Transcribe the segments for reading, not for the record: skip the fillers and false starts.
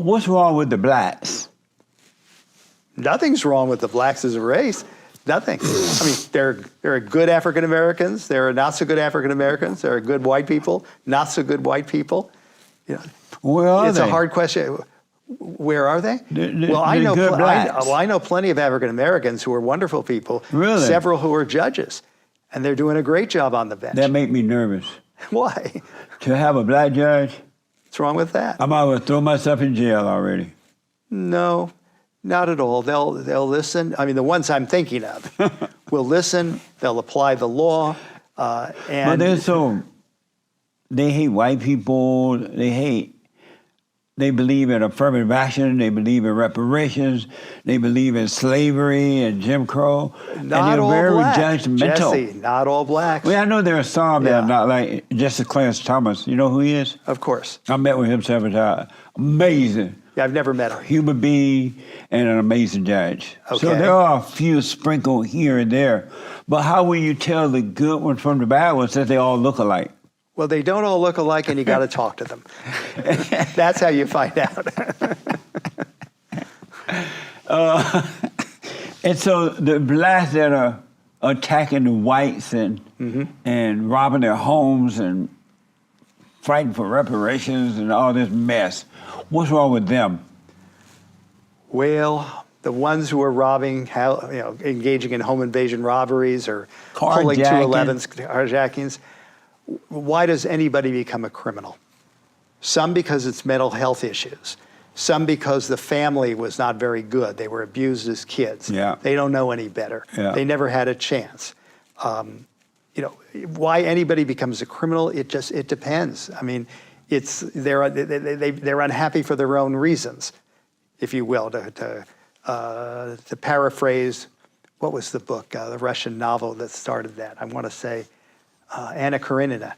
What's wrong with the blacks? Nothing's wrong with the blacks as a race. Nothing. I mean, there are good African Americans. There are not so good African Americans. There are good white people, not so good white people. You know, Where are it's they? a hard question. Where are they? Well, I know plenty of African Americans who are wonderful people. Really? Several who are judges, and they're doing a great job on the bench. That make me nervous. Why? To have a black judge, What's wrong with that? I might as well throw myself in jail already. No, not at all. They'll listen. I mean, the ones I'm thinking of will listen. They'll apply the law. But they hate white people. They believe in affirmative action. They believe in reparations. They believe in slavery and Jim Crow. Not and all they're very black, judgmental. Jesse, not all blacks. Well, I know there are some that are not like Justice Clarence Thomas. You know who he is? Of course. I met with him several times. Amazing. Yeah, I've never met him. Human being and an amazing judge. Okay. So there are a few sprinkled here and there. But how will you tell the good ones from the bad ones that they all look alike? Well, they don't all look alike, and you got to talk to them. That's how you find out. And so the blacks that are attacking the whites and robbing their homes and fighting for reparations and all this mess, what's wrong with them? Well, the ones who are robbing, engaging in home invasion robberies or pulling 211s, carjackings, why does anybody become a criminal? Some because it's mental health issues. Some because the family was not very good. They were abused as kids. Yeah. They don't know any better. Yeah. They never had a chance. Why anybody becomes a criminal, it depends. I mean, they're unhappy for their own reasons, if you will. To paraphrase, what was the book, the Russian novel that started that? I want to say Anna Karenina.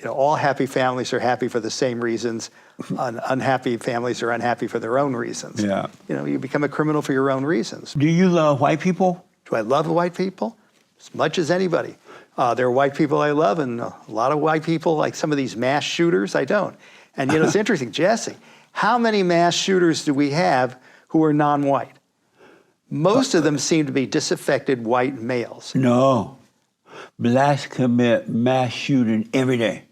All happy families are happy for the same reasons. Unhappy families are unhappy for their own reasons. Yeah. You become a criminal for your own reasons. Do you love white people? Do I love white people? As much as anybody. There are white people I love, and a lot of white people, like some of these mass shooters, I don't. And it's interesting, Jesse, how many mass shooters do we have who are non-white? Most of them seem to be disaffected white males. No. Blacks commit mass shooting every day.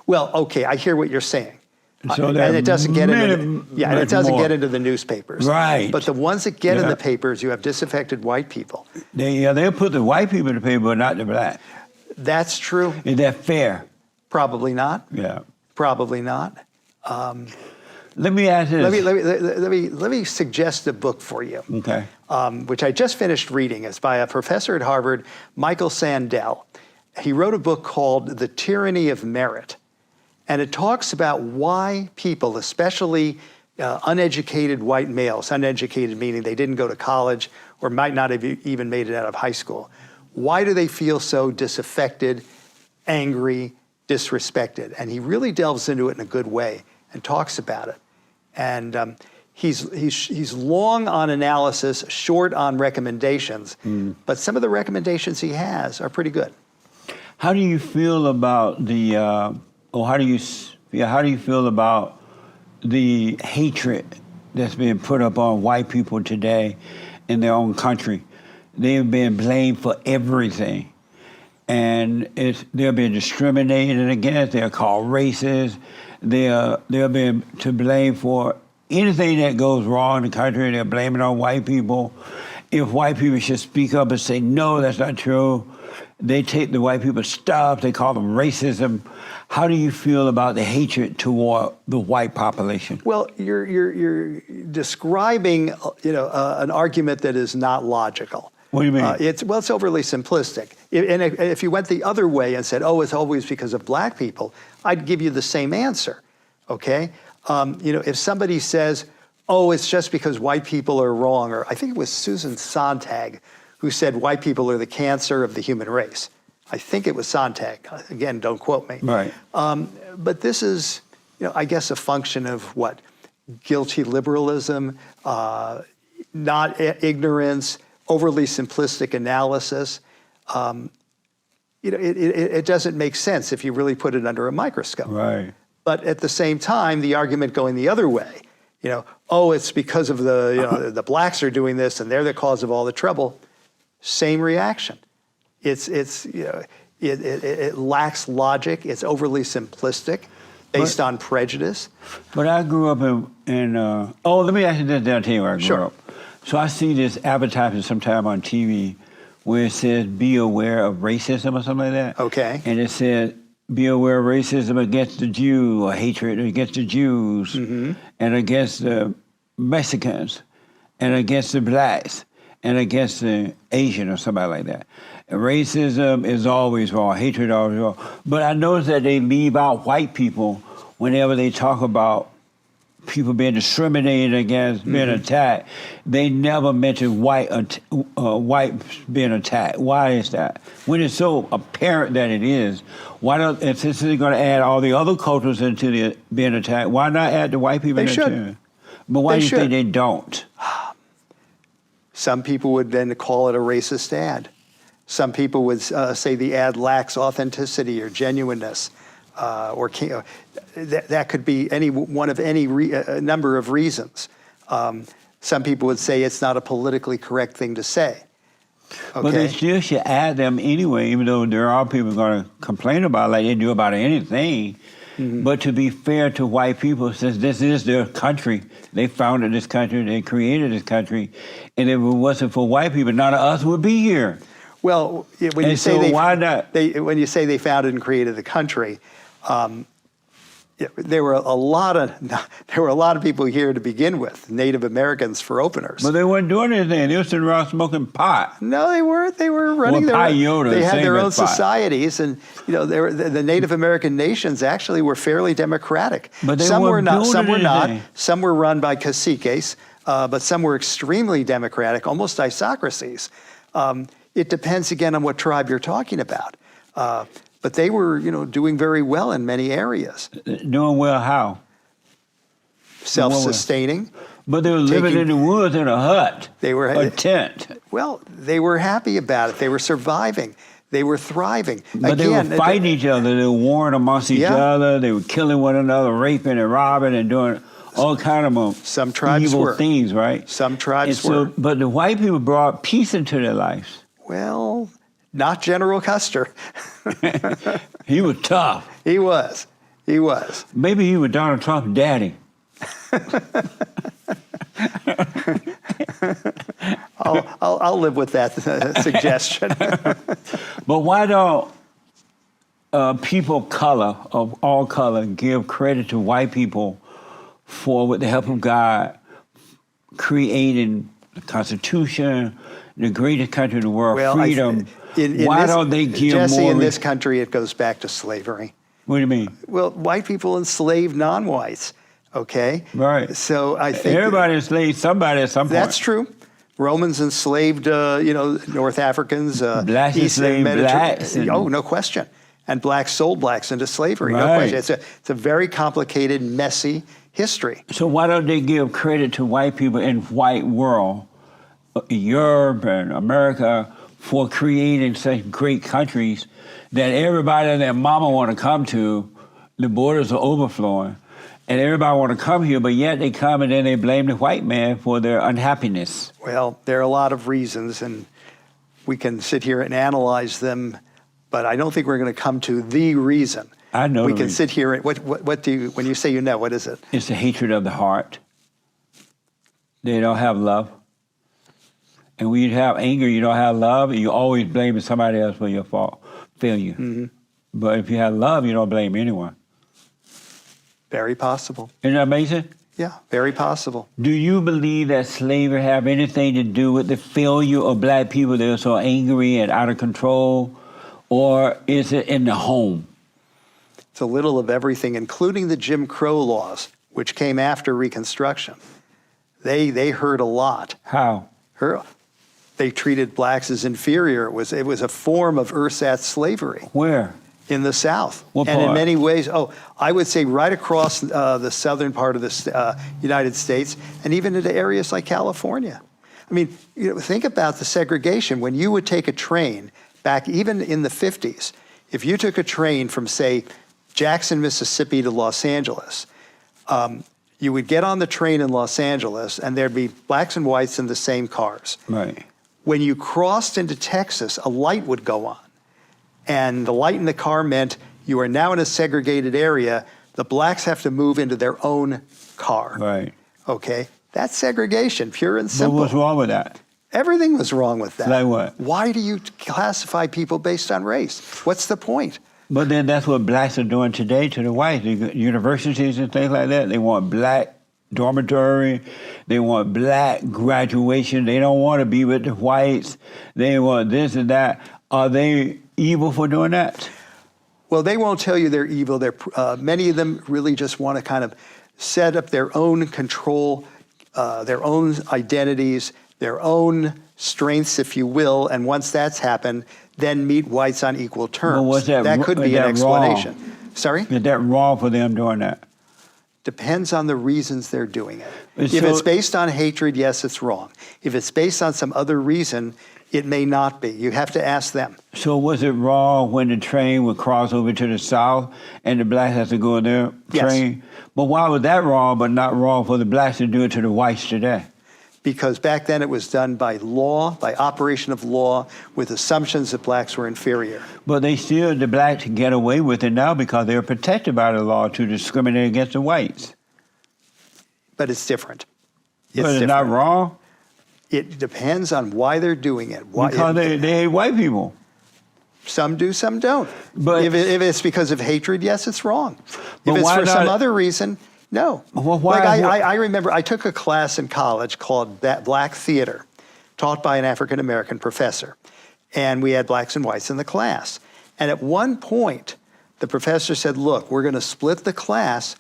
Well, okay, I hear what you're saying. So and it doesn't get into the newspapers. Right. But the ones that get in the papers, you have disaffected white people. They'll put the white people in the paper, but not the black. That's true. Is that fair? Probably not. Yeah. Probably not. Let me ask this. Let me suggest a book for you. Okay. Which I just finished reading. It's by a professor at Harvard, Michael Sandel. He wrote a book called The Tyranny of Merit. And it talks about why people, especially uneducated white males, uneducated meaning they didn't go to college or might not have even made it out of high school, why do they feel so disaffected, angry, disrespected? And he really delves into it in a good way and talks about it. And he's long on analysis, short on recommendations, but some of the recommendations he has are pretty good. How do you feel about how do you feel about the hatred that's being put up on white people today in their own country? They've been blamed for everything. And they're being discriminated against. They're called racist. They're being to blame for anything that goes wrong in the country. They're blaming on white people. If white people should speak up and say, no, that's not true, they take the white people's stuff. They call them racism. How do you feel about the hatred toward the white population? Well, you're describing an argument that is not logical. What do you mean? It's overly simplistic. And if you went the other way and said, oh, it's always because of black people, I'd give you the same answer, okay? If somebody says, oh, it's just because white people are wrong, or I think it was Susan Sontag who said white people are the cancer of the human race. I think it was Sontag. Again, don't quote me. Right. But this is, I guess, a function of what? Guilty liberalism, not ignorance, overly simplistic analysis. It doesn't make sense if you really put it under a microscope. Right. But at the same time, the argument going the other way oh, it's because of the blacks are doing this and they're the cause of all the trouble. Same reaction. It lacks logic. It's overly simplistic, based on prejudice. But I grew up let me ask you this, then I'll tell you where I grew up. So I see this advertisement sometime on TV where it says, be aware of racism or something like that. Okay. And it said, be aware of racism against the Jew, or hatred against the Jews, and against the Mexicans, and against the blacks, and against the Asian or somebody like that. Racism is always wrong, hatred always wrong. But I notice that they leave out white people whenever they talk about people being discriminated against, being attacked. They never mention white being attacked. Why is that? When it's so apparent that it is, why don't, if this is going to add all the other cultures into the being attacked, why not add the white people They in there should. too? But why do you think they don't? Some people would then call it a racist ad. Some people would say the ad lacks authenticity or genuineness, that could be any one of any number of reasons. Some people would say it's not a politically correct thing to say. Okay? But they still should add them anyway, even though there are people going to complain about it like they do about anything. But to be fair to white people, since this is their country, they founded this country, they created this country, and if it wasn't for white people, none of us would be here. Well, when you say when you say they founded and created the country, there were a lot of people here to begin with, Native Americans for openers. But they weren't doing anything. They were sitting around smoking pot. No, they weren't. They were running their own. They had their own societies, and the Native American nations actually were fairly democratic. But some were not. Some were not. Some were run by caciques, but some were extremely democratic, almost isocracies. It depends again on what tribe you're talking about. But they were, doing very well in many areas. Doing well how? Self-sustaining. But they were living in the woods in a hut. A tent. Well, they were happy about it. They were surviving. They were thriving. But they were fighting each other. They were warring amongst each other. They were killing one another, raping and robbing and doing all kind of some tribes evil things, right? Some tribes were. But the white people brought peace into their lives. Well, not General Custer. He was tough. He was. Maybe he was Donald Trump's daddy. I'll live with that suggestion. But why don't people of all color give credit to white people for, with the help of God, creating the Constitution, the greatest country in the world, freedom? Why don't they give Jesse, more? in this country, it goes back to slavery. What do you mean? Well, white people enslaved non-whites, okay? Right. So I think everybody enslaved somebody at some point. That's true. Romans enslaved, North Africans. Blacks enslaved blacks. Oh, no question. And blacks sold blacks into slavery. Right. No question. It's a very complicated, messy history. So why don't they give credit to white people in white world, Europe and America, for creating such great countries that everybody and their mama want to come to? The borders are overflowing, and everybody want to come here, but yet they come and then they blame the white man for their unhappiness. Well, there are a lot of reasons, and we can sit here and analyze them, but I don't think we're going to come to the reason. I know. We can sit here and what do you, when you say what is it? It's the hatred of the heart. They don't have love. And when you have anger, you don't have love, and you always blaming somebody else for your failure. Mm-hmm. But if you have love, you don't blame anyone. Very possible. Isn't that amazing? Yeah, very possible. Do you believe that slavery have anything to do with the failure of black people that are so angry and out of control? Or is it in the home? It's a little of everything, including the Jim Crow laws, which came after Reconstruction. They hurt a lot. How? They treated blacks as inferior. It was a form of ersatz slavery. Where? In the South. What and part? In many ways, I would say right across the southern part of the United States, and even into areas like California. I mean, think about the segregation. When you would take a train back, even in the 50s, if you took a train from, say, Jackson, Mississippi to Los Angeles, You would get on the train in Los Angeles, and there'd be blacks and whites in the same cars. Right. When you crossed into Texas, a light would go on. And the light in the car meant you are now in a segregated area. The blacks have to move into their own car. Right. Okay? That's segregation, pure and But simple. what's wrong with that? Everything was wrong with that. Like what? Why do you classify people based on race? What's the point? But then that's what blacks are doing today to the whites. The universities and things like that, they want black dormitory. They want black graduation. They don't want to be with the whites. They want this and that. Are they evil for doing that? Well, they won't tell you they're evil. Many of them really just want to kind of set up their own control, their own identities, their own strengths, if you will. And once that's happened, then meet whites on equal terms. But was that could is be an that explanation. wrong? Sorry? Is that wrong for them doing that? Depends on the reasons they're doing it. But If so- it's based on hatred, yes, it's wrong. If it's based on some other reason, it may not be. You have to ask them. So was it wrong when the train would cross over to the south and the blacks had to go on their Yes. train? But why was that wrong but not wrong for the blacks to do it to the whites today? Because back then it was done by law, by operation of law, with assumptions that blacks were inferior. But the blacks get away with it now because they're protected by the law to discriminate against the whites. But it's different. But it's not wrong It depends on why they're doing it. because they hate white people. Some do, some don't. But- if it's because of hatred, yes, it's wrong. But If it's why for some not- other reason, no. Well, why- Like I remember I took a class in college called Black Theater, taught by an African-American professor. And we had blacks and whites in the class. And at one point, the professor said, look, we're going to split the class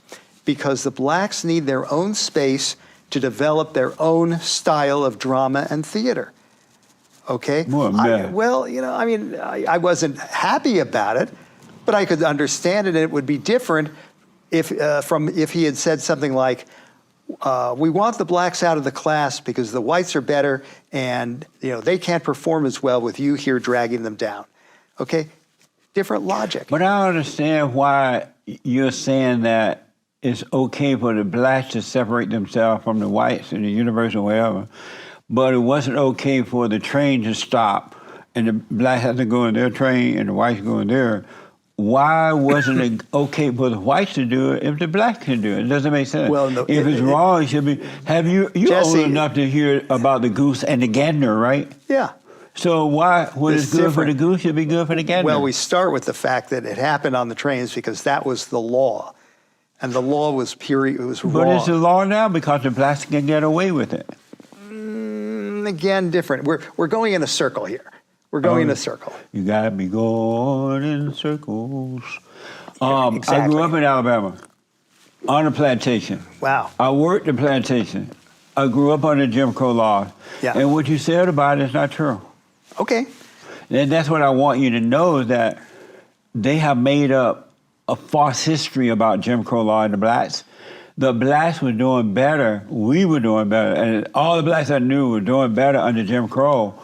because the blacks need their own space to develop their own style of drama and theater. Okay? Well, man. I wasn't happy about it, but I could understand it, and it would be different if he had said something like, we want the blacks out of the class because the whites are better, and they can't perform as well with you here dragging them down. Okay? Different logic. But I don't understand why you're saying that it's okay for the blacks to separate themselves from the whites in the universe or whatever, but it wasn't okay for the train to stop and the blacks had to go in their train and the whites go in there. Why wasn't it okay for the whites to do it if the blacks can do it? It doesn't make sense. Well, no, if it's wrong, it should be. You're Jesse, old enough to hear about the goose and the gander, right? Yeah. So why, when it's good for the different. goose, it should be good for the gander? Well, we start with the fact that it happened on the trains because that was the law. And the law was pure, it was But wrong. it's the law now because the blacks can get away with it. Again, different. We're going in a circle here. We're going in a circle. You got me going in circles. I exactly. grew up in Alabama on a plantation. Wow. I worked the plantation. I grew up under Jim Crow laws. Yeah. And what you said about it is not true. Okay. And that's what I want you to know, is that they have made up a false history about Jim Crow law and the blacks. The blacks were doing better. We were doing better. And all the blacks I knew were doing better under Jim Crow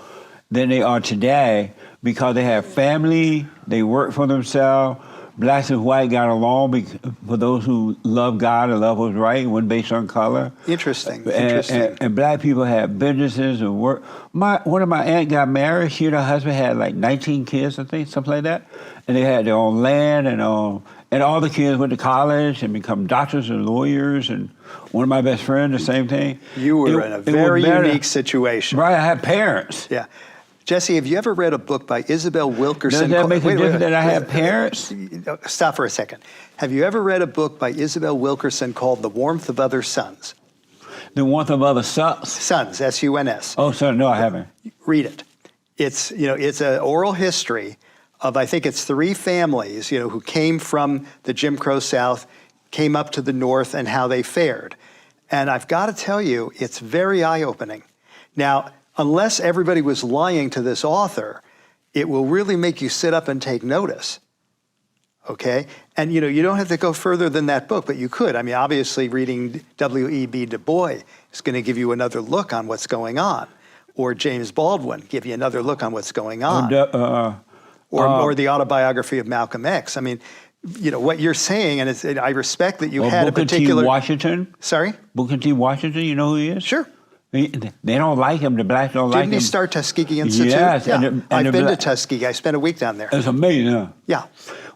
than they are today because they have family, they work for themselves. Blacks and white got along for those who love God and love what's right, wasn't based on color. Interesting. And black people had businesses and work. One of my aunt got married. She and her husband had like 19 kids, I think, something like that. And they had their own land and all the kids went to college and become doctors and lawyers. And one of my best friends, the same thing. You were in a very unique situation. Right, I had parents. Yeah. Jesse, have you ever read a book by Isabel Wilkerson? Does that make a difference that I have parents? Stop for a second. Have you ever read a book by Isabel Wilkerson called The Warmth of Other Suns? The warmth of other suns? Suns, S-U-N-S. Oh, sorry, no, I haven't. Read it. It's an oral history of, I think it's 3 families, who came from the Jim Crow South, came up to the North, and how they fared. And I've got to tell you, it's very eye-opening. Now, unless everybody was lying to this author, it will really make you sit up and take notice. Okay? And you don't have to go further than that book, but you could. I mean, obviously reading W.E.B. Du Bois is going to give you another look on what's going on. Or James Baldwin give you another look on what's going on. Or the autobiography of Malcolm X. I mean, what you're saying, and I respect that you Or had a Booker T. particular. Washington. Sorry? Booker T. Washington, you know who he is? Sure. They don't like him. The blacks don't like him. Didn't he start Tuskegee Institute? Yes. Yeah. And I've been to Tuskegee. I spent a week down there. It's amazing, huh? Yeah.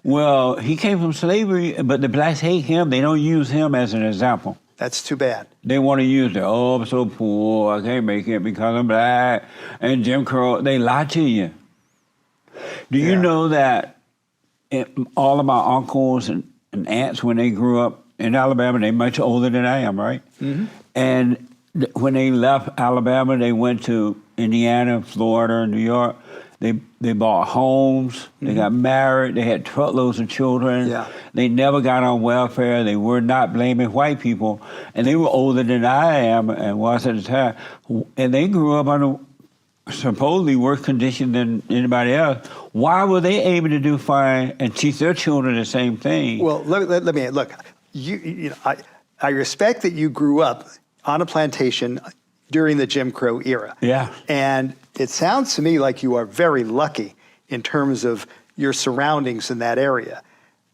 Well, he came from slavery, but the blacks hate him. They don't use him as an example. That's too bad. They want to use it. Oh, I'm so poor. I can't make it because I'm black. And Jim Crow, they lie to you. Do you know that all of my uncles and aunts, when they grew up in Alabama, they're much older than I am, right? Mm-hmm. And when they left Alabama, they went to Indiana, Florida, New York. They bought homes. They got married. They had truckloads of children. Yeah. They never got on welfare. They were not blaming white people. And they were older than I am and was at the time. And they grew up under supposedly worse conditions than anybody else. Why were they able to do fine and teach their children the same thing? Well, let me look. I respect that you grew up on a plantation during the Jim Crow era. Yeah. And it sounds to me like you are very lucky in terms of your surroundings in that area,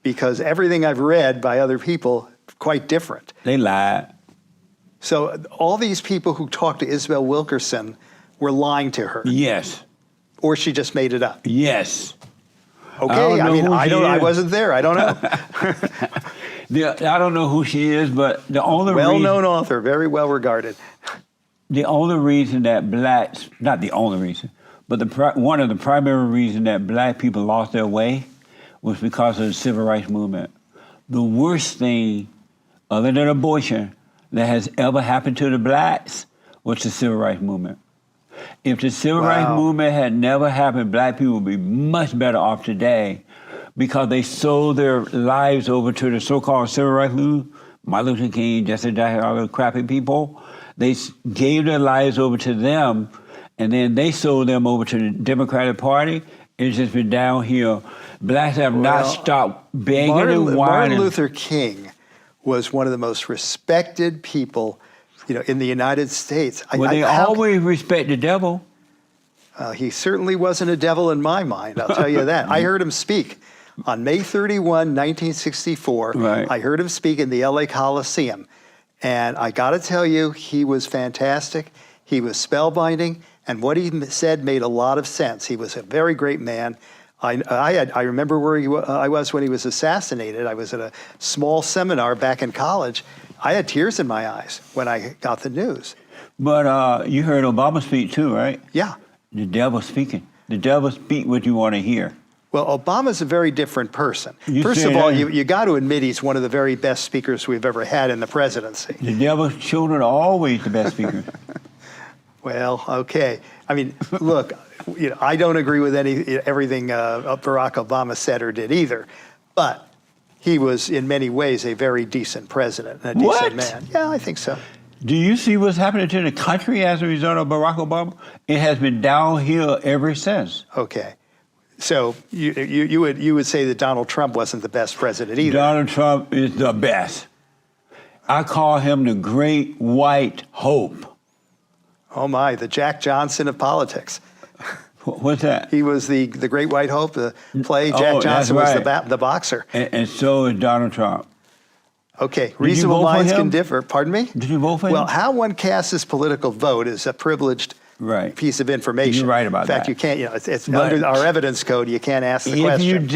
because everything I've read by other people, quite different. They lied. So all these people who talked to Isabel Wilkerson were lying to her. Yes. Or she just made it up. Yes. Okay, I wasn't there. I don't know. I don't know who she is, but the only well-known author, very well regarded. The only reason that blacks, not the only reason, but one of the primary reasons that black people lost their way was because of the civil rights movement. The worst thing, other than abortion, that has ever happened to the blacks was the civil rights movement. If the civil rights movement had never happened, black people would be much better off today, because they sold their lives over to the so-called civil rights movement. Martin Luther King, Jesse Jackson, all those crappy people. They gave their lives over to them, and then they sold them over to the Democratic Party. It's just been downhill. Blacks have not stopped begging and whining. Martin Luther King was one of the most respected people, in the United States. They always respect the devil. He certainly wasn't a devil in my mind, I'll tell you that. I heard him speak on May 31, 1964. Right. I heard him speak in the LA Coliseum. And I got to tell you, he was fantastic. He was spellbinding. And what he said made a lot of sense. He was a very great man. I remember where I was when he was assassinated. I was at a small seminar back in college. I had tears in my eyes when I got the news. But you heard Obama speak too, right? Yeah. The devil's speaking. The devil speak what you want to hear. Well, Obama's a very different person. First of all, you got to admit he's one of the very best speakers we've ever had in the presidency. The devil's children are always the best speakers. Well, okay. I mean, look, I don't agree with everything Barack Obama said or did either, but he was in many ways a very decent president and a decent man. Yeah, I think so. Do you see what's happening to the country as a result of Barack Obama? It has been downhill ever since. Okay. So you would say that Donald Trump wasn't the best president either. Donald Trump is the best. I call him the great white hope. Oh my, the Jack Johnson of politics. What's that? He was the Great White Hope, the play. Jack Johnson was the boxer. And so is Donald Trump. Okay, reasonable minds can differ. Pardon me? Did you vote for him? Well, how one casts his political vote is a privileged piece of information. You're right about that. In fact, you can't, it's under our evidence code, you can't ask the question. If you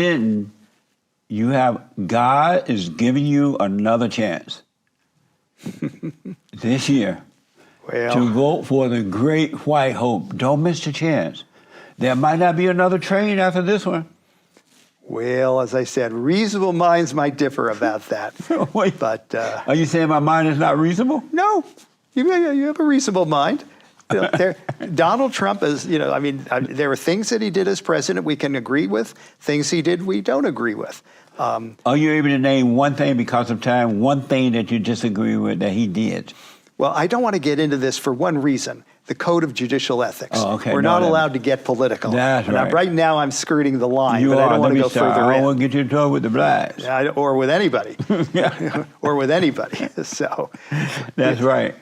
didn't, God is giving you another chance this year to vote for the great white hope. Don't miss the chance. There might not be another train after this one. Well, as I said, reasonable minds might differ about that. Wait, but are you saying my mind is not reasonable? No, you have a reasonable mind. Donald Trump is, there are things that he did as president we can agree with, things he did we don't agree with. Are you able to name one thing, because of time, one thing that you disagree with that he did? Well, I don't want to get into this for one reason, the Code of Judicial Ethics. Oh, okay. We're not allowed to get political. That's right. Right now I'm skirting the line, but I don't want to go further in. I don't want to get you in trouble with the blacks. Or with anybody. Or with anybody. So that's right.